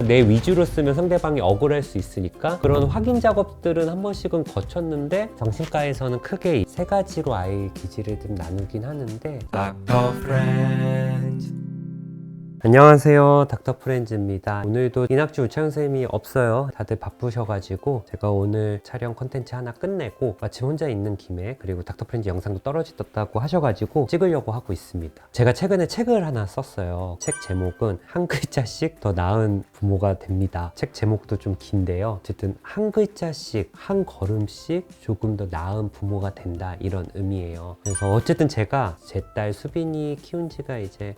내 위주로 쓰면 상대방이 억울할 수 있으니까 그런 확인 작업들은 한 번씩은 거쳤는데 정신과에서는 크게 이 세 가지로 아이 기질을 좀 나누긴 하는데 Dr. Friend. 안녕하세요, 닥터 프렌즈입니다. 오늘도 이낙주 우창 선생님이 없어요. 다들 바쁘셔가지고 제가 오늘 촬영 컨텐츠 하나 끝내고 마침 혼자 있는 김에, 그리고 닥터 프렌즈 영상도 떨어졌다고 하셔가지고 찍으려고 하고 있습니다. 제가 최근에 책을 하나 썼어요. 책 제목은 한 글자씩 더 나은 부모가 됩니다. 책 제목도 좀 긴데요. 어쨌든 한 글자씩, 한 걸음씩 조금 더 나은 부모가 된다, 이런 의미예요. 그래서 어쨌든 제가 제 딸 수빈이 키운 지가 이제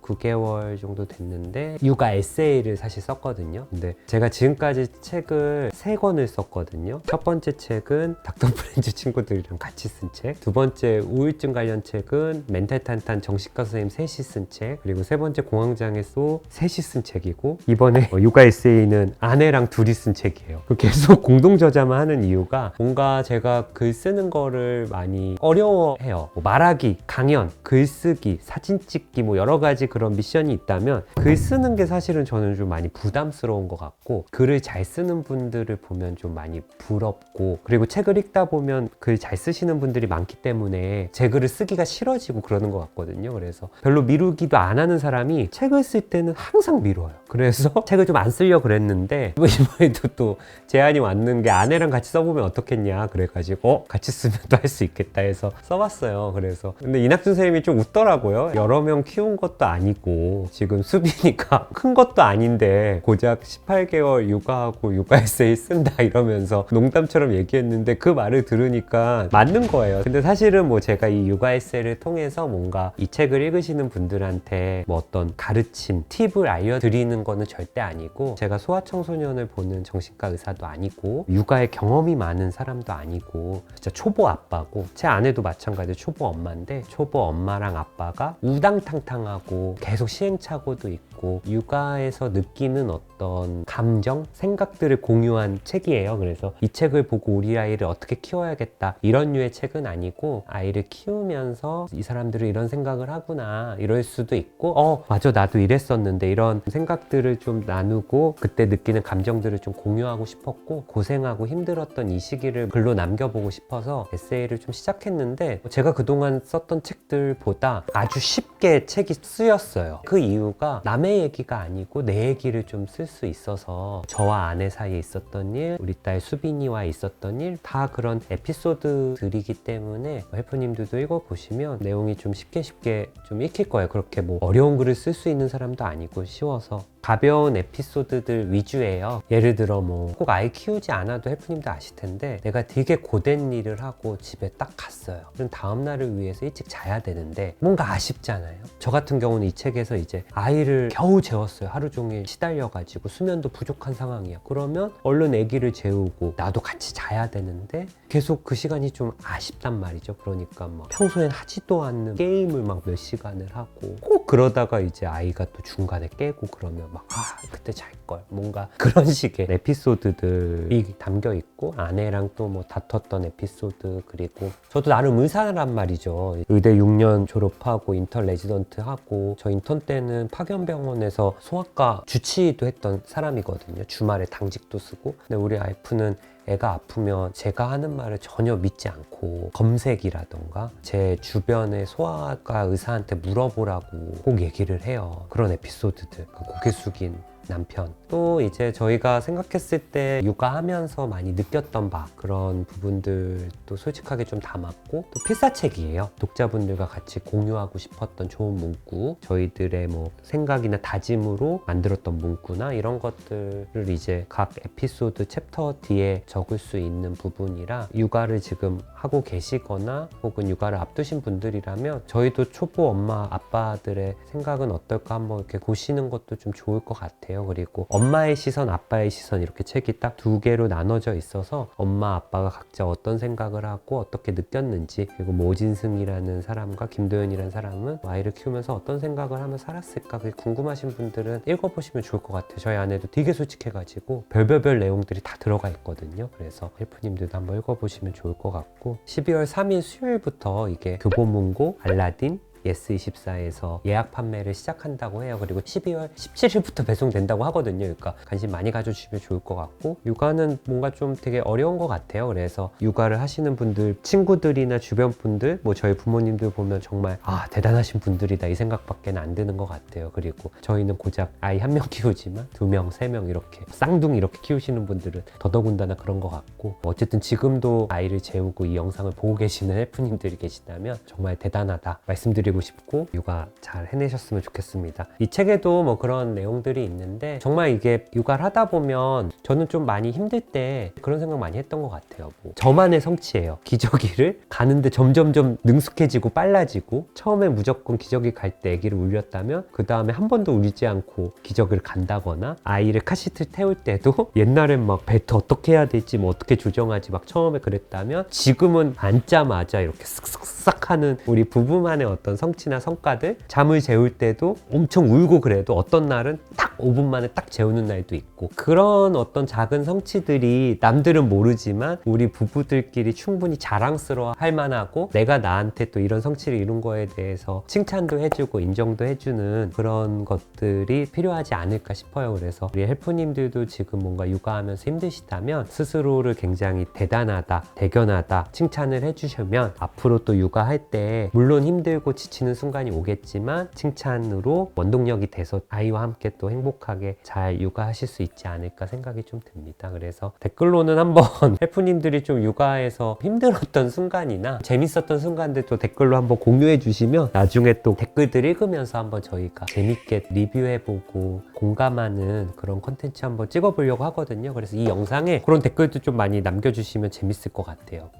9개월 정도 됐는데 육아 에세이를 사실 썼거든요. 근데 제가 지금까지 책을 3권을 썼거든요. 첫 번째 책은 닥터 프렌즈 친구들이랑 같이 쓴 책, 두 번째 우울증 관련 책은 멘탈 탄탄 정신과 선생님 셋이 쓴 책, 그리고 세 번째 공황장애소 셋이 쓴 책이고, 이번에 육아 에세이는 아내랑 둘이 쓴 책이에요. 계속 공동 저자만 하는 이유가, 뭔가 제가 글 쓰는 거를 많이 어려워해요. 뭐 말하기, 강연, 글쓰기, 사진 찍기, 뭐 여러 가지 그런 미션이 있다면 글 쓰는 게 사실은 저는 좀 많이 부담스러운 것 같고, 글을 잘 쓰는 분들을 보면 좀 많이 부럽고, 그리고 책을 읽다 보면 글 잘 쓰시는 분들이 많기 때문에 제 글을 쓰기가 싫어지고 그러는 것 같거든요. 그래서 별로 미루기도 안 하는 사람이 책을 쓸 때는 항상 미뤄요. 그래서 책을 좀 안 쓰려고 그랬는데 이번에도 또 제안이 왔는 게, 아내랑 같이 써보면 어떻겠냐 그래가지고 같이 쓰면 또 할 수 있겠다 해서 써봤어요. 그래서 근데 이낙준 선생님이 좀 웃더라고요. 여러 명 키운 것도 아니고 지금 수빈이가 큰 것도 아닌데 고작 18개월 육아하고 육아 에세이 쓴다 이러면서 농담처럼 얘기했는데, 그 말을 들으니까 맞는 거예요. 근데 사실은 뭐 제가 이 육아 에세이를 통해서 뭔가 이 책을 읽으시는 분들한테 뭐 어떤 가르침, 팁을 알려드리는 거는 절대 아니고, 제가 소아청소년을 보는 정신과 의사도 아니고 육아에 경험이 많은 사람도 아니고 진짜 초보 아빠고, 제 아내도 마찬가지로 초보 엄마인데 초보 엄마랑 아빠가 우당탕탕하고 계속 시행착오도 있고 육아에서 느끼는 어떤 감정, 생각들을 공유한 책이에요. 그래서 이 책을 보고 우리 아이를 어떻게 키워야겠다 이런 류의 책은 아니고, 아이를 키우면서 이 사람들은 이런 생각을 하구나 이럴 수도 있고, 맞아 나도 이랬었는데 이런 생각들을 좀 나누고 그때 느끼는 감정들을 좀 공유하고 싶었고, 고생하고 힘들었던 이 시기를 글로 남겨보고 싶어서 에세이를 좀 시작했는데, 제가 그동안 썼던 책들보다 아주 쉽게 책이 쓰였어요. 그 이유가 남의 얘기가 아니고 내 얘기를 좀 쓸 수 있어서, 저와 아내 사이에 있었던 일, 우리 딸 수빈이와 있었던 일, 다 그런 에피소드들이기 때문에 헬프님들도 읽어보시면 내용이 좀 쉽게 좀 읽힐 거예요. 그렇게 뭐 어려운 글을 쓸 수 있는 사람도 아니고 쉬워서 가벼운 에피소드들 위주예요. 예를 들어 뭐 꼭 아이 키우지 않아도 헬프님도 아실 텐데, 내가 되게 고된 일을 하고 집에 딱 갔어요. 그럼 다음날을 위해서 일찍 자야 되는데 뭔가 아쉽잖아요. 저 같은 경우는 이 책에서 이제 아이를 겨우 재웠어요. 하루 종일 시달려가지고 수면도 부족한 상황이야. 그러면 얼른 아기를 재우고 나도 같이 자야 되는데 계속 그 시간이 좀 아쉽단 말이죠. 그러니까 막 평소엔 하지도 않는 게임을 막 몇 시간을 하고, 꼭 그러다가 이제 아이가 또 중간에 깨고 그러면 막 그때 잘걸, 뭔가 그런 식의 에피소드들이 담겨 있고, 아내랑 또 뭐 다퉜던 에피소드, 그리고 저도 나름 의사란 말이죠. 의대 6년 졸업하고 인턴 레지던트 하고, 저 인턴 때는 파견병원에서 소아과 주치의도 했던 사람이거든요. 주말에 당직도 쓰고. 근데 우리 와이프는 애가 아프면 제가 하는 말을 전혀 믿지 않고 검색이라던가 제 주변의 소아과 의사한테 물어보라고 꼭 얘기를 해요. 그런 에피소드들, 고개 숙인 남편, 또 이제 저희가 생각했을 때 육아하면서 많이 느꼈던 바, 그런 부분들도 솔직하게 좀 담았고, 또 필사책이에요. 독자분들과 같이 공유하고 싶었던 좋은 문구, 저희들의 뭐 생각이나 다짐으로 만들었던 문구나 이런 것들을 이제 각 에피소드 챕터 뒤에 적을 수 있는 부분이라, 육아를 지금 하고 계시거나 혹은 육아를 앞두신 분들이라면 저희도 초보 엄마 아빠들의 생각은 어떨까 한번 이렇게 보시는 것도 좀 좋을 것 같아요. 그리고 엄마의 시선, 아빠의 시선, 이렇게 책이 딱 2개로 나눠져 있어서 엄마 아빠가 각자 어떤 생각을 하고 어떻게 느꼈는지, 그리고 모진승이라는 사람과 김도연이라는 사람은 아이를 키우면서 어떤 생각을 하며 살았을까, 그게 궁금하신 분들은 읽어보시면 좋을 것 같아요. 저희 아내도 되게 솔직해가지고 별별별 내용들이 다 들어가 있거든요. 그래서 헬프님들도 한번 읽어보시면 좋을 것 같고, 12월 3일 수요일부터 이게 교보문고, 알라딘, 예스24에서 예약 판매를 시작한다고 해요. 그리고 12월 17일부터 배송된다고 하거든요. 그러니까 관심 많이 가져주시면 좋을 것 같고, 육아는 뭔가 좀 되게 어려운 것 같아요. 그래서 육아를 하시는 분들, 친구들이나 주변 분들, 뭐 저희 부모님들 보면 정말 대단하신 분들이다 이 생각밖에 안 드는 것 같아요. 그리고 저희는 고작 아이 1명 키우지만 2명, 3명 이렇게 쌍둥이 이렇게 키우시는 분들은 더더군다나 그런 것 같고, 어쨌든 지금도 아이를 재우고 이 영상을 보고 계시는 헬프님들이 계시다면 정말 대단하다 말씀드리고 싶고, 육아 잘 해내셨으면 좋겠습니다. 이 책에도 뭐 그런 내용들이 있는데, 정말 이게 육아를 하다 보면 저는 좀 많이 힘들 때 그런 생각 많이 했던 것 같아요. 뭐 저만의 성취예요. 기저귀를 가는데 점점점 능숙해지고 빨라지고, 처음에 무조건 기저귀 갈 때 아기를 울렸다면 그 다음에 한 번도 울리지 않고 기저귀를 간다거나, 아이를 카시트 태울 때도 옛날엔 막 벨트 어떻게 해야 될지 뭐 어떻게 조정하지 막 처음에 그랬다면, 지금은 앉자마자 이렇게 쓱쓱싹 하는 우리 부부만의 어떤 성취나 성과들, 잠을 재울 때도 엄청 울고 그래도 어떤 날은 딱 5분 만에 딱 재우는 날도 있고, 그런 어떤 작은 성취들이 남들은 모르지만 우리 부부들끼리 충분히 자랑스러워 할 만하고, 내가 나한테 또 이런 성취를 이룬 거에 대해서 칭찬도 해주고 인정도 해주는 그런 것들이 필요하지 않을까 싶어요. 그래서 우리 헬프님들도 지금 뭔가 육아하면서 힘드시다면 스스로를 굉장히 대단하다, 대견하다 칭찬을 해주시면, 앞으로 또 육아할 때 물론 힘들고 지치는 순간이 오겠지만 칭찬으로 원동력이 돼서 아이와 함께 또 행복하게 잘 육아하실 수 있지 않을까 생각이 좀 듭니다. 그래서 댓글로는 한번 헬프님들이 좀 육아에서 힘들었던 순간이나 재밌었던 순간들 또 댓글로 한번 공유해 주시면, 나중에 또 댓글들 읽으면서 한번 저희가 재밌게 리뷰해보고 공감하는 그런 컨텐츠 한번 찍어보려고 하거든요. 그래서 이 영상에 그런 댓글도 좀 많이 남겨주시면 재밌을 것 같아요.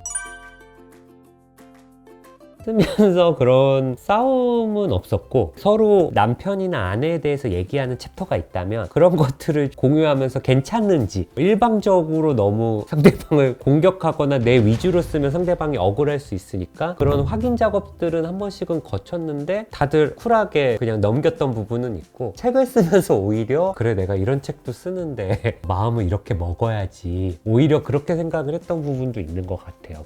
쓰면서 그런 싸움은 없었고, 서로 남편이나 아내에 대해서 얘기하는 챕터가 있다면 그런 것들을 공유하면서 괜찮은지, 일방적으로 너무 상대방을 공격하거나 내 위주로 쓰면 상대방이 억울할 수 있으니까 그런 확인 작업들은 한 번씩은 거쳤는데 다들 쿨하게 그냥 넘겼던 부분은 있고, 책을 쓰면서 오히려 그래 내가 이런 책도 쓰는데 마음을 이렇게 먹어야지, 오히려 그렇게 생각을 했던 부분도 있는 것 같아요.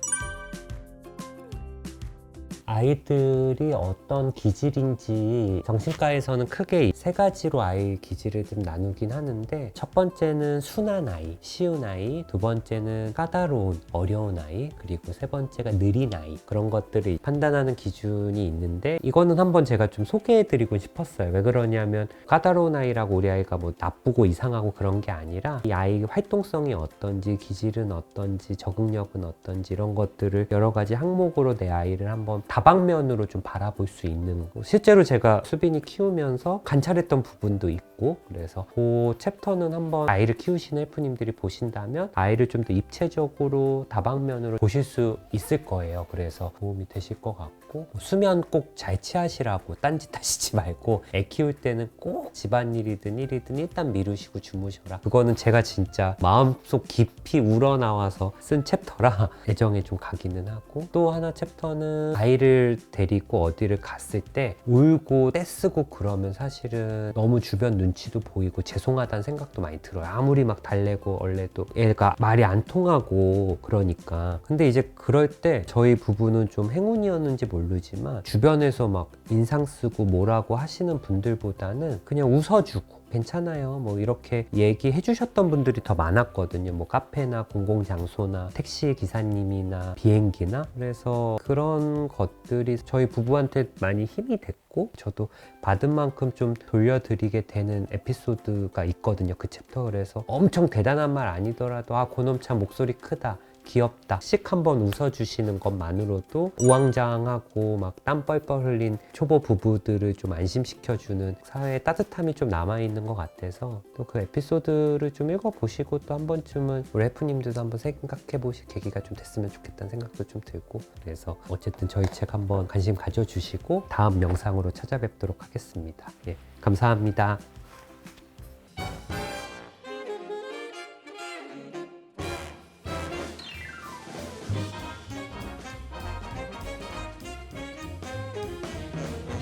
아이들이 어떤 기질인지 정신과에서는 크게 3가지로 아이 기질을 좀 나누긴 하는데, 첫 번째는 순한 아이, 쉬운 아이, 두 번째는 까다로운, 어려운 아이, 그리고 세 번째가 느린 아이, 그런 것들을 판단하는 기준이 있는데, 이거는 한번 제가 좀 소개해드리고 싶었어요. 왜 그러냐면, 까다로운 아이라고 우리 아이가 뭐 나쁘고 이상하고 그런 게 아니라, 이 아이의 활동성이 어떤지, 기질은 어떤지, 적응력은 어떤지, 이런 것들을 여러 가지 항목으로 내 아이를 한번 다방면으로 좀 바라볼 수 있는, 실제로 제가 수빈이 키우면서 관찰했던 부분도 있고, 그래서 그 챕터는 한번 아이를 키우시는 헬프님들이 보신다면 아이를 좀 더 입체적으로 다방면으로 보실 수 있을 거예요. 그래서 도움이 되실 것 같고, 수면 꼭 잘 취하시라고 딴짓 하시지 말고, 애 키울 때는 꼭 집안일이든 일이든 일단 미루시고 주무셔라. 그거는 제가 진짜 마음속 깊이 우러나와서 쓴 챕터라 애정에 좀 가기는 하고, 또 하나 챕터는 아이를 데리고 어디를 갔을 때 울고 떼쓰고 그러면 사실은 너무 주변 눈치도 보이고 죄송하다는 생각도 많이 들어요. 아무리 막 달래고 얼레도 애가 말이 안 통하고 그러니까. 근데 이제 그럴 때 저희 부부는 좀 행운이었는지 모르지만, 주변에서 막 인상 쓰고 뭐라고 하시는 분들보다는 그냥 웃어주고 괜찮아요 뭐 이렇게 얘기해 주셨던 분들이 더 많았거든요. 뭐 카페나 공공장소나 택시 기사님이나 비행기나. 그래서 그런 것들이 저희 부부한테 많이 힘이 됐고, 저도 받은 만큼 좀 돌려드리게 되는 에피소드가 있거든요, 그 챕터. 그래서 엄청 대단한 말 아니더라도 그놈 참 목소리 크다, 귀엽다 씩 한번 웃어주시는 것만으로도 우왕좌왕하고 막 땀 뻘뻘 흘린 초보 부부들을 좀 안심시켜주는 사회의 따뜻함이 좀 남아있는 것 같아서, 또 그 에피소드를 좀 읽어보시고 또 한 번쯤은 우리 헬프님들도 한번 생각해보실 계기가 좀 됐으면 좋겠다는 생각도 좀 들고, 그래서 어쨌든 저희 책 한번 관심 가져주시고 다음 영상으로 찾아뵙도록 하겠습니다. 예, 감사합니다.